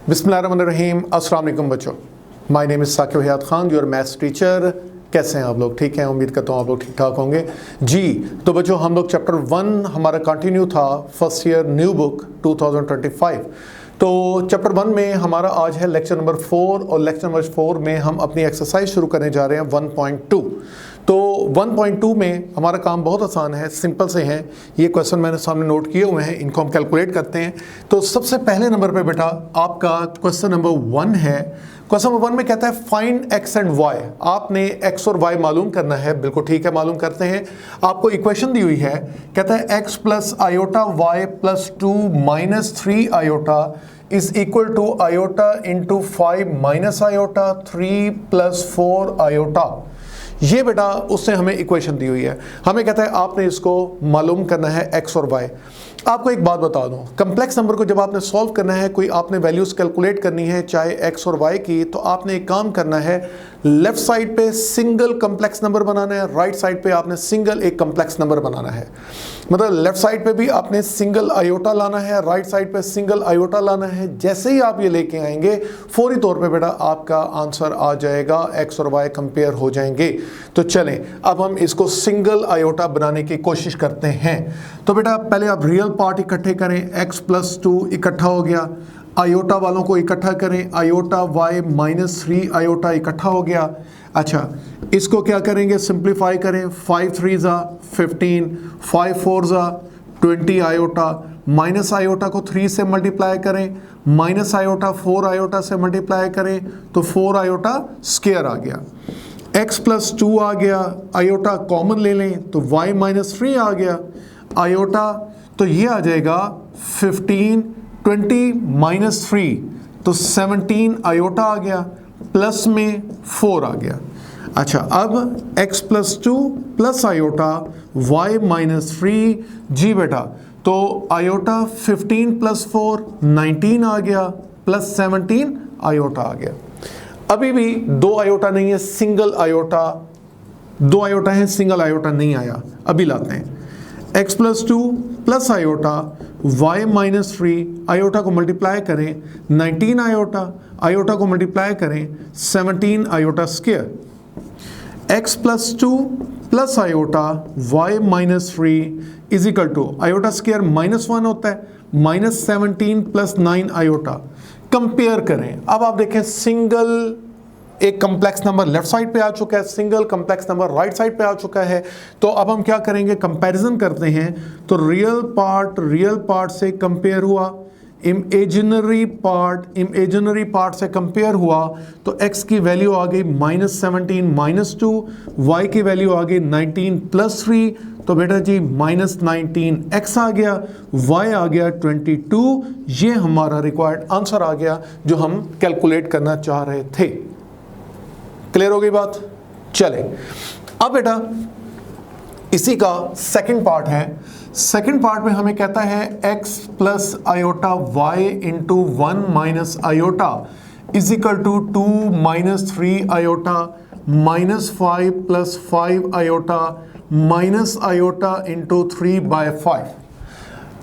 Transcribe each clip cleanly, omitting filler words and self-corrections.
बिस्मिल्लाहिर्रहमानिर्रहीम। अस्सलाम वालेकुम बच्चों, my name is Saqib Hayat Khan, your maths teacher. कैसे हैं आप लोग? ठीक हैं, उम्मीद करता हूँ आप लोग ठीक ठाक होंगे जी। तो बच्चों, हम लोग चैप्टर 1 हमारा कंटिन्यू था, फर्स्ट ईयर न्यू बुक 2025। तो चैप्टर 1 में हमारा आज है लेक्चर नंबर 4 और लेक्चर नंबर 4 में हम अपनी एक्सरसाइज शुरू करने जा रहे हैं 1.2। तो 1.2 में हमारा काम बहुत आसान है, सिंपल से हैं। ये क्वेश्चन मैंने सामने नोट किए हुए हैं, इनको हम कैलकुलेट करते हैं। तो सबसे पहले नंबर पे बेटा आपका क्वेश्चन नंबर 1 है। क्वेश्चन नंबर 1 में कहता है फाइंड एक्स एंड वाई। आपने एक्स और वाई मालूम करना है। बिल्कुल ठीक है, मालूम करते हैं। आपको इक्वेशन दी हुई है, कहता है x plus iota y plus 2 minus 3 iota is equal to iota into 5 minus iota 3 plus 4 iota. ये बेटा उसने हमें इक्वेशन दी हुई है। हमें कहता है आपने इसको मालूम करना है एक्स और वाई। आपको एक बात बता दूं, कम्प्लेक्स नंबर को जब आपने सॉल्व करना है, कोई आपने वैल्यूज कैलकुलेट करनी है चाहे एक्स और वाई की, तो आपने एक काम करना है, लेफ्ट साइड पे सिंगल कम्प्लेक्स नंबर बनाना है, राइट साइड पे आपने सिंगल एक कम्प्लेक्स नंबर बनाना है। मतलब लेफ्ट साइड पे भी आपने सिंगल आयोटा लाना है, राइट साइड पे सिंगल आयोटा लाना है। जैसे ही आप ये लेके आएंगे, फौरी तौर पे बेटा आपका आंसर आ जाएगा, एक्स और वाई कंपेयर हो जाएंगे। तो चलें अब हम इसको सिंगल आयोटा बनाने की कोशिश करते हैं। तो बेटा पहले आप रियल पार्ट इकट्ठे करें, x प्लस 2 इकट्ठा हो गया, आयोटा वालों को इकट्ठा करें, आयोटा y माइनस 3 आयोटा इकट्ठा हो गया। अच्छा, इसको क्या करेंगे, सिंप्लीफाई करें। 5 3 ज़ा 15, 5 4 ज़ा 20 आयोटा, माइनस आयोटा को 3 से मल्टीप्लाई करें, माइनस आयोटा 4 आयोटा से मल्टीप्लाई करें तो 4 आयोटा स्क्वायर आ गया। x प्लस 2 आ गया, आयोटा कॉमन ले लें तो y माइनस 3 आ गया, आयोटा तो ये आ जाएगा 15, 20 माइनस 3 तो 17 आयोटा आ गया, प्लस में 4 आ गया। अच्छा, अब x plus 2 plus iota y minus 3 जी बेटा, तो आयोटा 15 प्लस 4 19 आ गया, प्लस 17 आयोटा आ गया। अभी भी दो आयोटा नहीं है, सिंगल आयोटा, दो आयोटा है, सिंगल आयोटा नहीं आया। अभी लाते हैं x plus 2 plus iota y minus 3, iota को मल्टीप्लाई करें 19 आयोटा, आयोटा को मल्टीप्लाई करें 17 iota square. x plus 2 plus iota y minus 3 is equal to iota square minus 1 होता है, माइनस 17 प्लस 9 आयोटा। कंपेयर करें। अब आप देखें, सिंगल एक कम्प्लेक्स नंबर लेफ्ट साइड पे आ चुका है, single complex number right side पे आ चुका है। तो अब हम क्या करेंगे, कंपैरिजन करते हैं। तो रियल पार्ट से कंपेयर हुआ, इमेजिनरी पार्ट से कंपेयर हुआ तो x की वैल्यू आ गई माइनस 17 माइनस 2, y की वैल्यू आ गई 19 प्लस 3, तो बेटा जी माइनस 19 x आ गया, y आ गया 22। ये हमारा रिक्वायर्ड आंसर आ गया जो हम कैलकुलेट करना चाह रहे थे। क्लियर हो गई बात? चले अब बेटा इसी का सेकंड पार्ट है। सेकंड पार्ट में हमें कहता है x plus iota y into 1 minus iota is equal to 2 minus 3 iota minus 5 plus 5 iota minus iota into 3 by 5।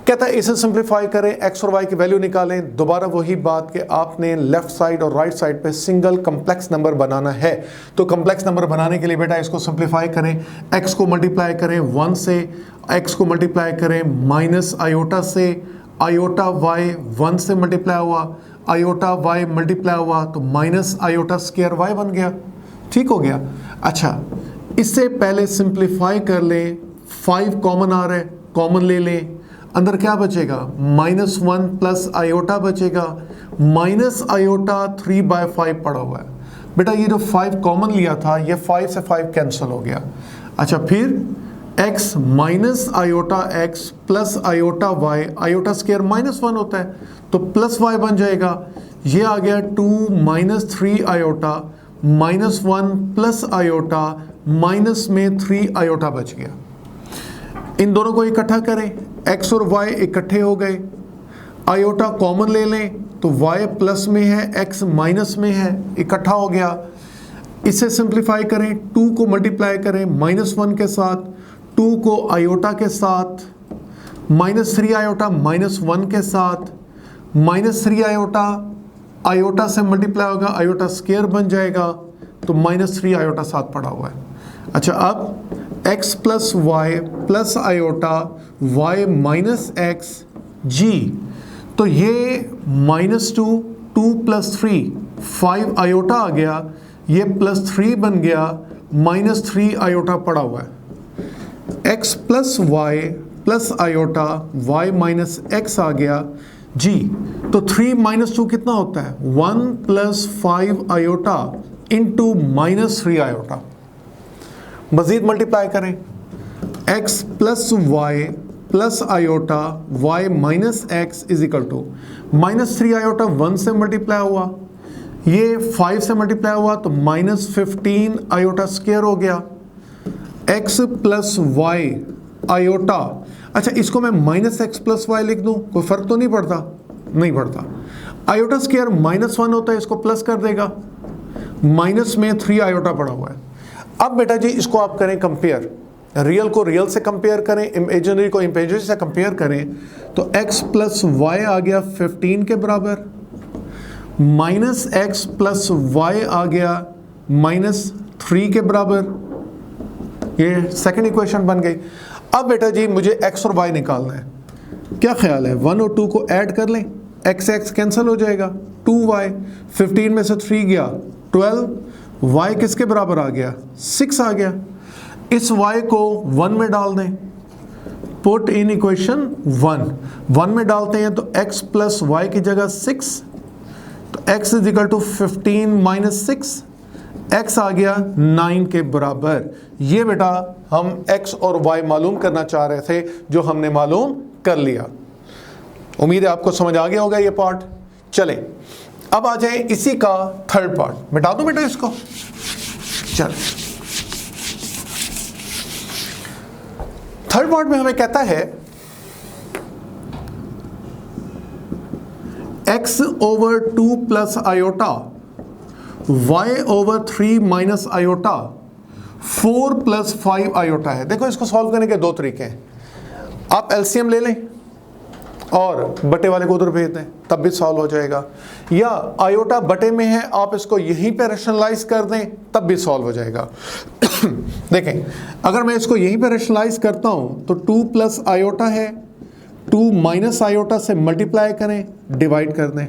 कहता है इसे सिंप्लीफाई करें, x और y की वैल्यू निकालें। दोबारा वही बात कि आपने लेफ्ट साइड और राइट साइड पे सिंगल कम्प्लेक्स नंबर बनाना है। तो कम्प्लेक्स नंबर बनाने के लिए बेटा इसको सिंप्लीफाई करें, x को मल्टीप्लाई करें 1 से, x को मल्टीप्लाई करें माइनस आयोटा से, आयोटा y 1 से मल्टीप्लाई हुआ, आयोटा y मल्टीप्लाई हुआ तो माइनस आयोटा स्क्वायर y बन गया। ठीक हो गया। अच्छा, इससे पहले सिंप्लीफाई कर लें, 5 कॉमन आ रहा है, कॉमन ले लें, अंदर क्या बचेगा, माइनस 1 प्लस आयोटा बचेगा, माइनस आयोटा 3 बाय 5 पड़ा हुआ है। बेटा ये जो 5 कॉमन लिया था, ये 5 से 5 कैंसिल हो गया। अच्छा, फिर x minus iota x plus iota y, iota square minus 1 होता है तो प्लस y बन जाएगा। ये आ गया 2 minus 3 iota minus 1 plus iota, minus में 3 आयोटा बच गया। इन दोनों को इकट्ठा करें, x और y इकट्ठे हो गए, आयोटा कॉमन ले लें तो y प्लस में है, x माइनस में है, इकट्ठा हो गया। इसे सिंप्लीफाई करें, 2 को मल्टीप्लाई करें माइनस 1 के साथ, 2 को आयोटा के साथ, माइनस 3 आयोटा माइनस 1 के साथ, माइनस 3 आयोटा आयोटा से मल्टीप्लाई होगा, आयोटा स्क्वायर बन जाएगा, तो -3 आयोटा साथ पड़ा हुआ है। अच्छा, अब x plus y plus iota y minus x जी, तो ये -2, 2 प्लस 3 5 आयोटा आ गया, ये +3 बन गया, -3 आयोटा पड़ा हुआ है। x plus y plus iota y minus x आ गया जी, तो 3 - 2 कितना होता है? 1 + 5 आयोटा इंटू -3 आयोटा। मजीद मल्टीप्लाई करें, x plus y plus iota y minus x is equal to -3 iota 1 से मल्टीप्लाई हुआ, ये 5 से मल्टीप्लाई हुआ तो -15 आयोटा स्क्वायर हो गया, x प्लस वाई आयोटा। अच्छा, इसको मैं -x प्लस वाई लिख दूं, कोई फर्क तो नहीं पड़ता? नहीं पड़ता। आयोटा स्क्वायर -1 होता है, इसको प्लस कर देगा, माइनस में 3 आयोटा पड़ा हुआ है। अब बेटा जी इसको आप करें कंपेयर, रियल को रियल से कंपेयर करें, इमेजिनरी को इमेजिनरी से कंपेयर करें, तो x प्लस वाई आ गया 15 के बराबर, -x प्लस वाई आ गया -3 के बराबर, ये सेकंड इक्वेशन बन गई। अब बेटा जी मुझे x और y निकालना है, क्या ख्याल है? 1 और 2 को ऐड कर लें, x कैंसिल हो जाएगा, 2y, 15 में से 3 गया 12, y किसके बराबर आ गया? 6 आ गया। इस y को 1 में डाल दें, पुट इन इक्वेशन 1 में डालते हैं तो x प्लस वाई की जगह 6, तो x is equal to 15 minus 6, x आ गया 9 के बराबर। ये बेटा हम x और y मालूम करना चाह रहे थे, जो हमने मालूम कर लिया। उम्मीद है आपको समझ आ गया होगा ये पार्ट। चले अब आ जाए इसी का थर्ड पार्ट, मिटा दो बेटा इसको। चल, थर्ड पार्ट में हमें कहता है x over 2 plus iota, y over 3 minus iota, 4 + 5 iota है। देखो इसको सॉल्व करने के दो तरीके हैं, आप एलसीएम ले लें और बटे वाले को उधर भेज दें, तब भी सॉल्व हो जाएगा, या आयोटा बटे में है, आप इसको यहीं पे रैशनलाइज कर दें, तब भी सॉल्व हो जाएगा। देखें, अगर मैं इसको यहीं पे रैशनलाइज करता हूं तो 2 प्लस आयोटा है, 2 माइनस आयोटा से मल्टीप्लाई करें, डिवाइड कर दें,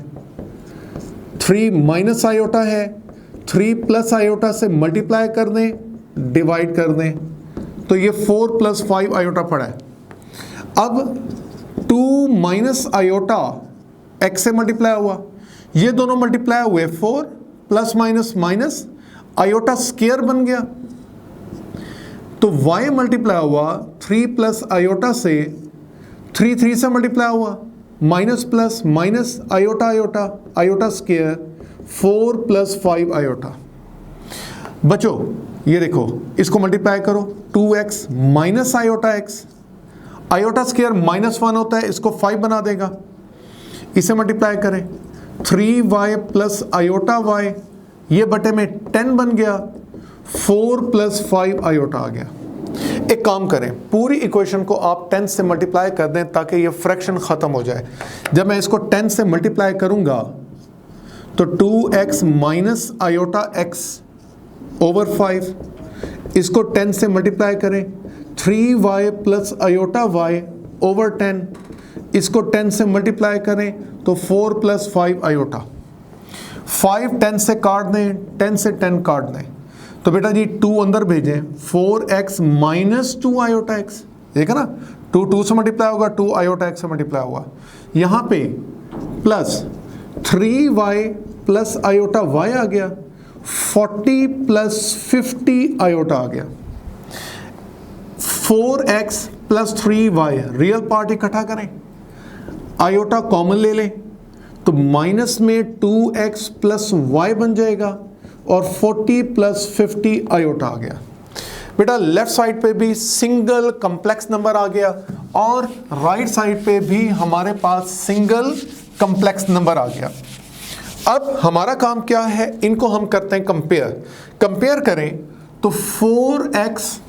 3 माइनस आयोटा है, 3 प्लस आयोटा से मल्टीप्लाई कर दें, डिवाइड कर दें, तो ये 4 + 5 आयोटा पड़ा है। अब 2 माइनस आयोटा x से मल्टीप्लाई हुआ, ये दोनों मल्टीप्लाई हुए, 4 plus minus minus, iota square बन गया, तो y मल्टीप्लाई हुआ 3 प्लस आयोटा से, 3 से मल्टीप्लाई हुआ, minus plus minus, iota iota, iota square, 4 + 5 iota. बच्चों ये देखो, इसको मल्टीप्लाई करो, 2x minus iota x, iota square -1 होता है, इसको 5 बना देगा, इसे मल्टीप्लाई करें, 3y प्लस आयोटा y, ये बटे में 10 बन गया, 4 + 5 आयोटा आ गया। एक काम करें, पूरी इक्वेशन को आप 10 से मल्टीप्लाई कर दें ताकि ये फ्रैक्शन ख़त्म हो जाए। जब मैं इसको 10 से मल्टीप्लाई करूंगा तो 2x minus iota x over 5, इसको 10 से मल्टीप्लाई करें, 3y plus iota y over 10, इसको 10 से मल्टीप्लाई करें तो 4 + 5 आयोटा, 5 10 से काट दें, 10 से 10 काट दें, तो बेटा जी 2 अंदर भेजें, 4x माइनस 2 आयोटा x, ठीक है ना, 2 से मल्टीप्लाई होगा, 2 आयोटा x से मल्टीप्लाई हुआ, यहाँ पे plus 3y plus iota y आ गया, 40 + 50 आयोटा आ गया, 4x + 3y, रियल पार्ट इकट्ठा करें, आयोटा कॉमन ले लें, तो माइनस में 2x + y बन जाएगा, और 40 + 50 आयोटा आ गया। बेटा लेफ्ट साइड पे भी सिंगल कॉम्प्लेक्स नंबर आ गया, और राइट साइड पे भी हमारे पास सिंगल कॉम्प्लेक्स नंबर आ गया। अब हमारा काम क्या है, इनको हम करते हैं कंपेयर करें, तो 4x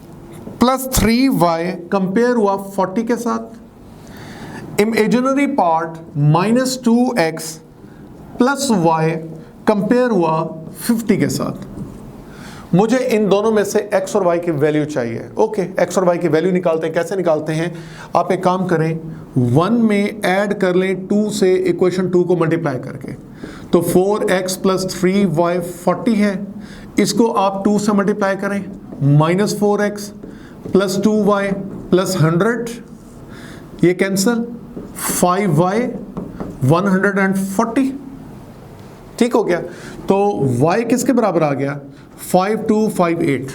+ 3y कंपेयर हुआ 40 के साथ, imaginary part -2x plus y compare हुआ 50 के साथ। मुझे इन दोनों में से x और y की वैल्यू चाहिए। ओके, x और y की वैल्यू निकालते हैं। कैसे निकालते हैं? आप एक काम करें, 1 में ऐड कर लें 2 से इक्वेशन 2 को मल्टीप्लाई करके, तो 4x प्लस 3y 40 है। इसको आप 2 से मल्टीप्लाई करें, minus 4x plus 2y plus 100, ये कैंसल, 5y 140, ठीक हो गया। तो y किसके बराबर आ गया? 5258,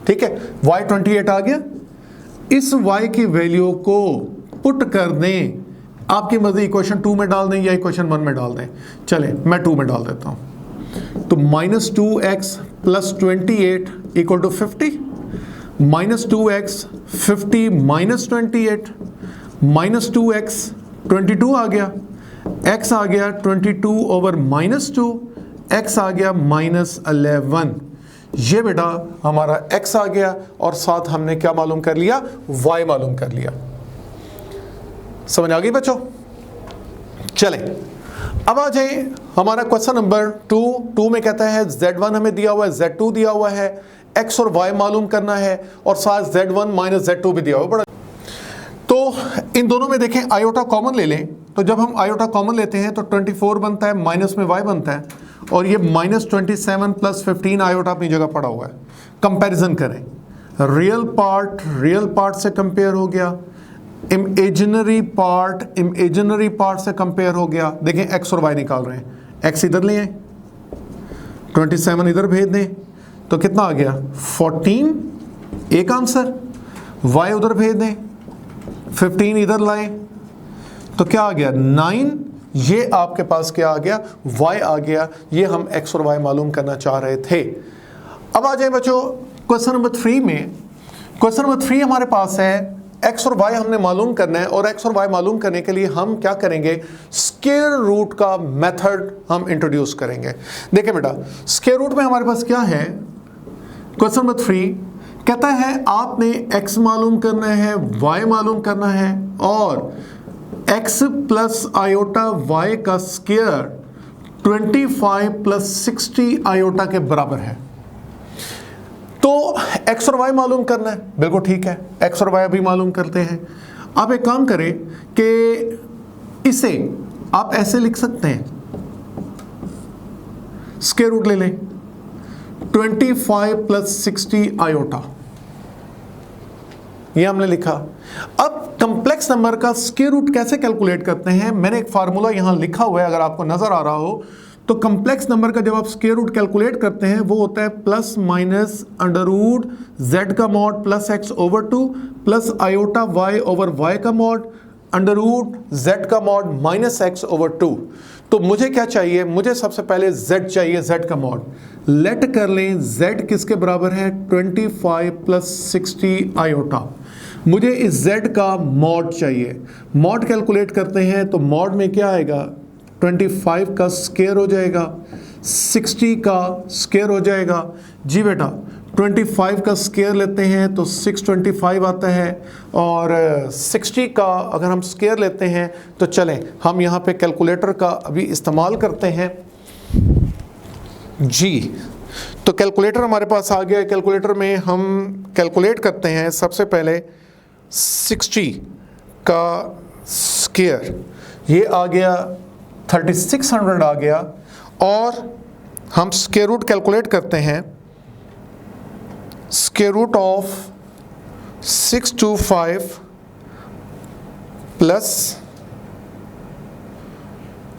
ठीक है, y 28 आ गया। इस y की वैल्यू को पुट कर दें, आपकी मर्जी इक्वेशन 2 में डाल दें या इक्वेशन 1 में डाल दें। चले, मैं 2 में डाल देता हूं। तो minus 2x plus 28 equal to 50, minus 2x 50 minus 28, minus 2x 22 आ गया, x आ गया 22 ओवर माइनस 2, x आ गया माइनस 11। ये बेटा हमारा x आ गया और साथ हमने क्या मालूम कर लिया? y मालूम कर लिया। समझ आ गई बच्चों? चले, अब आ जाए हमारा क्वेश्चन नंबर 2 में कहता है z1 हमें दिया हुआ है, z2 दिया हुआ है, x और y मालूम करना है और साथ z1 माइनस z2 भी दिया हुआ है। बड़ा, तो इन दोनों में देखें आयोटा कॉमन ले लें, तो जब हम आयोटा कॉमन लेते हैं तो 24 बनता है, माइनस में y बनता है, और ये माइनस 27 प्लस 15 आयोटा अपनी जगह पड़ा हुआ है। कंपैरिजन करें, रियल पार्ट से कंपेयर हो गया, इमेजिनरी पार्ट से कंपेयर हो गया। देखें x और y निकाल रहे हैं, x इधर ले आए, 27 इधर भेज दें, तो कितना आ गया? 14, एक आंसर। y उधर भेज दें, 15 इधर लाए, तो क्या आ गया? 9। ये आपके पास क्या आ गया? y आ गया। ये हम x और y मालूम करना चाह रहे थे। अब आ जाए बच्चों क्वेश्चन नंबर 3 में। क्वेश्चन नंबर 3 हमारे पास है, x और y हमने मालूम करना है, और x और y मालूम करने के लिए हम क्या करेंगे? स्क्वायर रूट का मेथड हम इंट्रोड्यूस करेंगे। देखिए बेटा, स्क्वायर रूट में हमारे पास क्या है? क्वेश्चन नंबर 3 कहता है आपने x मालूम करना है, y मालूम करना है, और x प्लस आयोटा y का स्क्वायर 25 प्लस 60 आयोटा के बराबर है। तो x और y मालूम करना है, बिल्कुल ठीक है, x और y अभी मालूम करते हैं। आप एक काम करें कि इसे आप ऐसे लिख सकते हैं, स्क्वायर रूट ले लें 25 प्लस 60 आयोटा, ये हमने लिखा। अब कंप्लेक्स नंबर का स्क्वायर रूट कैसे कैलकुलेट करते हैं? मैंने एक फार्मूला यहां लिखा हुआ है, अगर आपको नजर आ रहा हो तो कंप्लेक्स नंबर का जब आप स्क्वायर रूट कैलकुलेट करते हैं वो होता है plus minus under root z का mod plus x over 2 plus iota y over y का मॉड अंडर रूट z का मॉड माइनस x ओवर 2। तो मुझे क्या चाहिए? मुझे सबसे पहले z चाहिए, z का मॉड। लेट कर लें z किसके बराबर है? 25 प्लस 60 आयोटा। मुझे इस z का मॉड चाहिए। मॉड कैलकुलेट करते हैं तो मॉड में क्या आएगा? 25 का स्क्वायर हो जाएगा, 60 का स्क्वायर हो जाएगा। जी बेटा, 25 का स्क्वायर लेते हैं तो 625 आता है, और 60 का अगर हम स्क्वायर लेते हैं तो चलें हम यहाँ पे कैलकुलेटर का अभी इस्तेमाल करते हैं। जी, तो कैलकुलेटर हमारे पास आ गया। कैलकुलेटर में हम कैलकुलेट करते हैं सबसे पहले 60 का स्क्वायर, ये आ गया 3600 आ गया, और हम स्क्वायर रूट कैलकुलेट करते हैं। Square root of 625 plus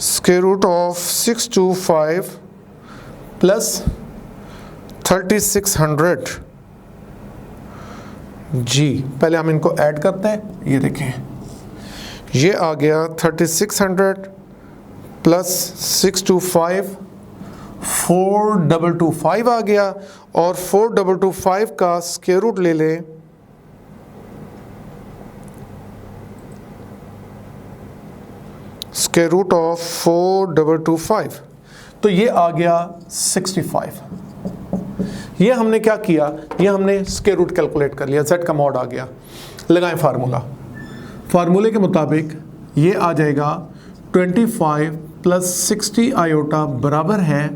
square root of 625 plus 3600। जी, पहले हम इनको ऐड करते हैं। ये देखें, ये आ गया 3600 प्लस 625, 4225 आ गया, और 4225 का स्क्वायर रूट ले लें स्क्वायर रूट ऑफ 4225, तो ये आ गया 65। ये हमने क्या किया? ये हमने स्क्वायर रूट कैलकुलेट कर लिया, z का मॉड आ गया। लगाएं फार्मूला। फार्मूले के मुताबिक ये आ जाएगा 25 प्लस 60 आयोटा बराबर है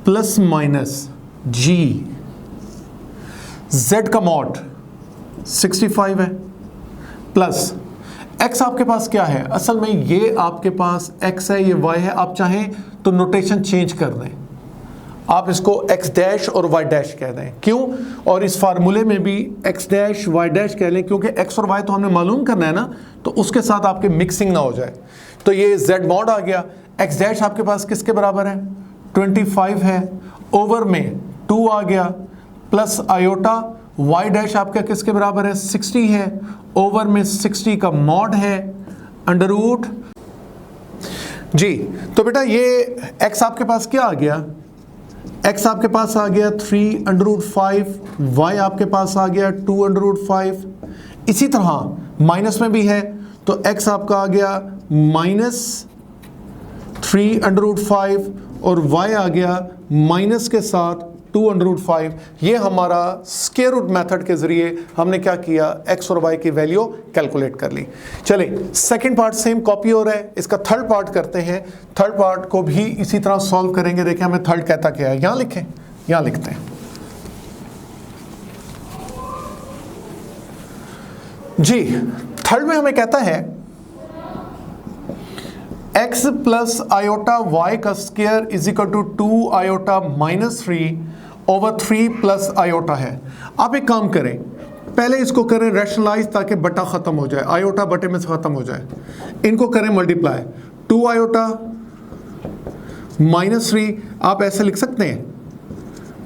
प्लस माइनस जी, z का मॉड 65 है प्लस x आपके पास क्या है, असल में ये आपके पास x है, ये y है, आप चाहें तो नोटेशन चेंज कर दें, आप इसको x डैश और y डैश कह दें, क्यों, और इस फार्मूले में भी x डैश y डैश कह लें क्योंकि x और y तो हमने मालूम करना है ना, तो उसके साथ आपके मिक्सिंग ना हो जाए। तो ये z मॉड आ गया, x डैश आपके पास किसके बराबर है 25 है, ओवर में 2 आ गया प्लस आयोटा, y डैश आपका किसके बराबर है 60 है, ओवर में 60 का मॉड है अंडर रूट जी। तो बेटा ये x आपके पास क्या आ गया, x आपके पास आ गया 3 अंडर रूट 5, y आपके पास आ गया 2 अंडर रूट 5, इसी तरह माइनस में भी है तो x आपका आ गया माइनस 3 अंडर रूट 5 और y आ गया माइनस के साथ 2 अंडर रूट 5। ये हमारा स्क्वायर रूट मेथड के जरिए हमने क्या किया, x और y की वैल्यू कैलकुलेट कर ली। चले सेकंड पार्ट सेम कॉपी हो रहा है, इसका थर्ड पार्ट करते हैं, थर्ड पार्ट को भी इसी तरह सॉल्व करेंगे। देखें हमें थर्ड कहता क्या है, यहां लिखें, यहां लिखते हैं जी। थर्ड में हमें कहता है x प्लस आयोटा y का square is equal to 2 iota minus 3 over 3 plus iota है। आप एक काम करें, पहले इसको करें रैशनलाइज ताकि बटा ख़त्म हो जाए, आयोटा बटे में से ख़त्म हो जाए, इनको करें मल्टीप्लाई, 2 आयोटा माइनस 3, आप ऐसे लिख सकते हैं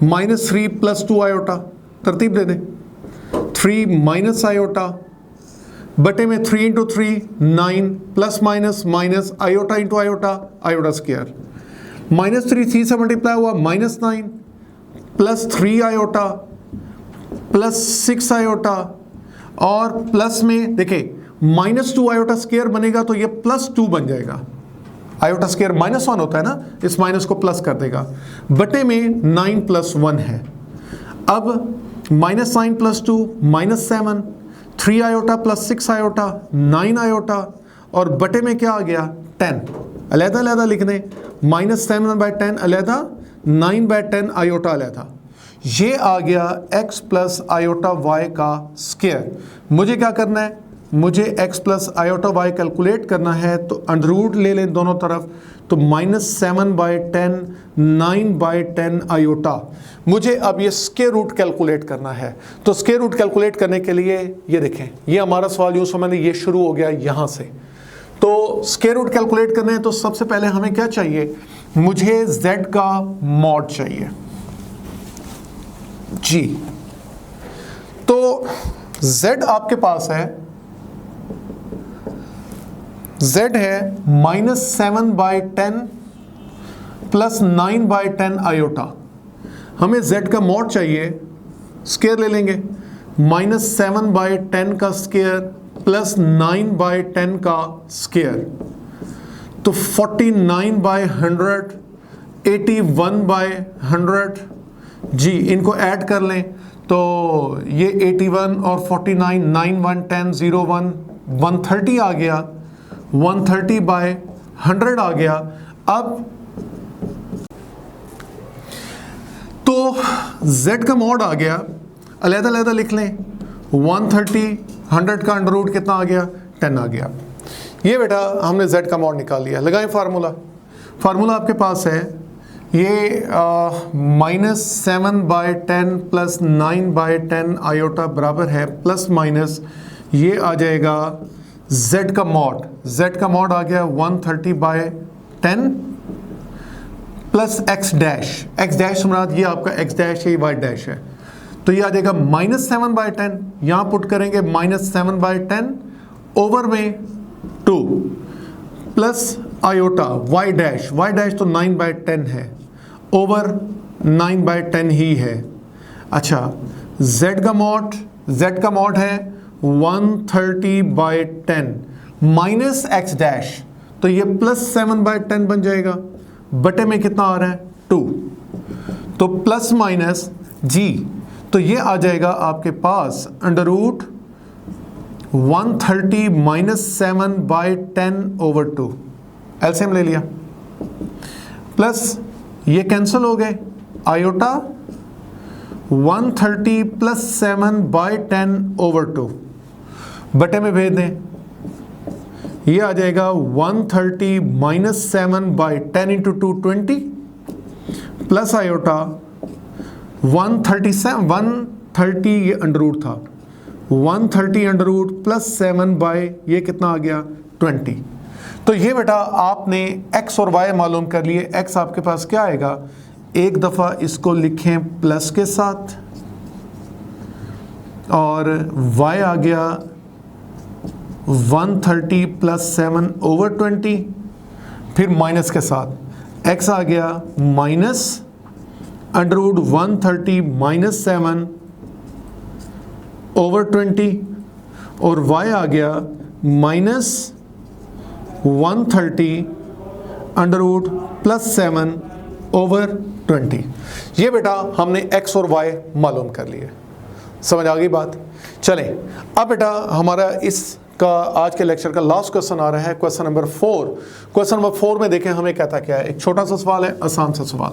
माइनस 3 प्लस 2 आयोटा, तरतीब दे दें 3 माइनस आयोटा बटे में 3 into 3 9 plus minus minus iota into iota, iota square, minus 3 से मल्टीप्लाई हुआ minus 9 plus 3 iota plus 6 iota और प्लस में देखें माइनस 2 आयोटा स्क्वायर बनेगा तो ये प्लस 2 बन जाएगा, आयोटा स्क्वायर माइनस 1 होता है ना, इस माइनस को प्लस कर देगा, बटे में 9 प्लस 1 है। अब minus 9 plus 2 minus 7, 3 iota plus 6 iota 9 iota और बटे में क्या आ गया 10, अलहदा अलहदा लिख दें, माइनस 7/10 अलहदा, 9/10 आयोटा अलहदा। ये आ गया x प्लस आयोटा y का स्क्वायर। मुझे क्या करना है, मुझे x plus iota y calculate करना है, तो अंडर रूट ले लें दोनों तरफ, तो माइनस 7/10 9/10 आयोटा। मुझे अब ये स्क्वायर रूट कैलकुलेट करना है, तो स्क्वायर रूट कैलकुलेट करने के लिए ये देखें, ये हमारा सवाल यूँ समझ लें ये शुरू हो गया यहाँ से। तो स्क्वायर रूट कैलकुलेट करना है तो सबसे पहले हमें क्या चाहिए, मुझे z का मॉड चाहिए जी। तो z आपके पास है, z है -7/10 प्लस 9/10 आयोटा। हमें z का मॉड चाहिए, स्क्वायर ले लेंगे, -7/10 का स्क्वायर प्लस 9/10 का स्क्वायर, तो 49/100 81/100 जी। इनको ऐड कर लें तो ये 81 और 49 9 1 10 0 1 130 आ गया, 130/100 आ गया। अब तो z का मॉड आ गया, अलहदा अलहदा लिख लें, 130 100 का अंडर रूट कितना आ गया 10 आ गया। ये बेटा हमने z का मॉड निकाल लिया। लगाएं फार्मूला, फार्मूला आपके पास है ये -7/10 प्लस 9/10 आयोटा बराबर है प्लस माइनस ये आ जाएगा z का मॉड, z का मॉड आ गया 130/10 plus x dash, x dash मुराद ये आपका x डैश है, y डैश है, तो ये आ जाएगा -7/10, यहाँ पुट करेंगे -7/10 ओवर में 2 प्लस आयोटा y डैश तो 9/10 है, ओवर 9/10 ही है। अच्छा z का मॉड है 130/10 माइनस x डैश, तो ये प्लस 7/10 बन जाएगा, बटे में कितना आ रहा है 2, तो प्लस माइनस जी, तो ये आ जाएगा आपके पास अंडर रूट 130 -7/10 ओवर 2। एलसीएम ले लिया, प्लस ये कैंसिल हो गए, आयोटा 130 प्लस 7/10/2 बटे में भेज दें, ये आ जाएगा 130 माइनस 7/10 इंटू 220 प्लस आयोटा 130 ये अंडर रूट था, 130 अंडर रूट प्लस 7 बाय ये कितना आ गया 20। तो ये बेटा आपने x और y मालूम कर लिए। x आपके पास क्या आएगा, एक दफ़ा इसको लिखें प्लस के साथ और y आ गया 130 प्लस 7/20, फिर माइनस के साथ x आ गया माइनस अंडर रूट 130 माइनस 7/20 और y आ गया माइनस 130 अंडर रूट प्लस 7/20। ये बेटा हमने x और y मालूम कर लिए। समझ आ गई बात। चलें अब बेटा हमारा इसका आज के लेक्चर का लास्ट क्वेश्चन आ रहा है, क्वेश्चन नंबर 4। क्वेश्चन नंबर 4 में देखें हमें कहता क्या है, एक छोटा सा सवाल है, आसान सा सवाल।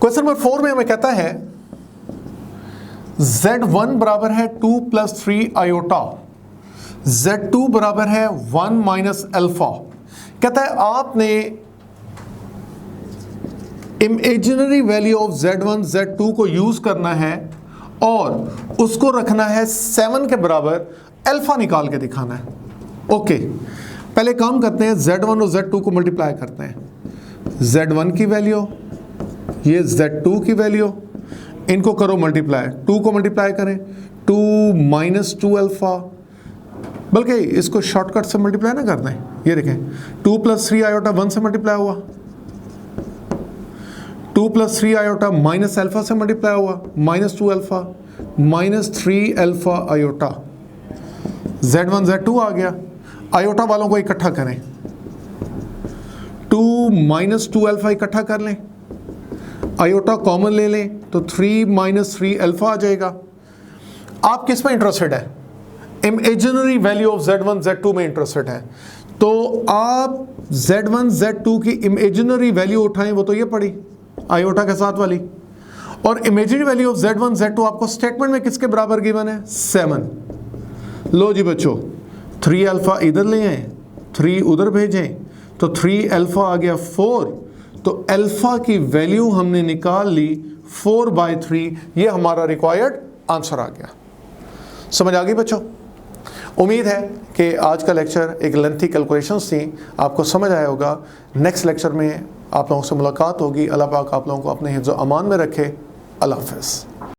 क्वेश्चन नंबर 4 में हमें कहता है Z1 बराबर है 2 प्लस 3 आयोटा, Z2 बराबर है 1 माइनस अल्फा। कहता है आपने imaginary value of Z1 Z2 को यूज करना है और उसको रखना है 7 के बराबर, अल्फा निकाल के दिखाना है। ओके पहले काम करते हैं, Z1 और Z2 को मल्टीप्लाई करते हैं। Z1 की वैल्यू, ये Z2 की वैल्यू, इनको करो मल्टीप्लाई, 2 को मल्टीप्लाई करें 2 माइनस 2 अल्फा, बल्कि इसको शॉर्टकट से मल्टीप्लाई ना कर दें। ये देखें 2 प्लस 3 आयोटा 1 से मल्टीप्लाई हुआ, 2 प्लस 3 आयोटा माइनस अल्फा से मल्टीप्लाई हुआ, minus 2 alpha minus 3 alpha iota, Z1 Z2 आ गया। आयोटा वालों को इकट्ठा करें, 2 माइनस 2 अल्फा इकट्ठा कर लें, आयोटा कॉमन ले लें तो 3 माइनस 3 अल्फा आ जाएगा। आप किस में इंटरेस्टेड है, imaginary value of Z1 Z2 में इंटरेस्टेड है, तो आप Z1 Z2 की इमेजिनरी वैल्यू उठाएं, वो तो ये पड़ी आयोटा के साथ वाली, और imaginary value of Z1 Z2 आपको स्टेटमेंट में किसके बराबर गिवन है, 7। लो जी बच्चों 3 अल्फा इधर ले आए, 3 उधर भेजें तो 3 अल्फा आ गया 4, तो अल्फा की वैल्यू हमने निकाल ली 4/3, ये हमारा रिक्वायर्ड आंसर आ गया। समझ आ गई बच्चों। उम्मीद है कि आज का लेक्चर एक लेंथी कैलकुलेशंस थी, आपको समझ आया होगा। नेक्स्ट लेक्चर में आप लोगों से मुलाकात होगी। अल्लाह पाक आप लोगों को अपने हिफ्ज़ व अमान में रखे। अल्लाह हाफ़िज़।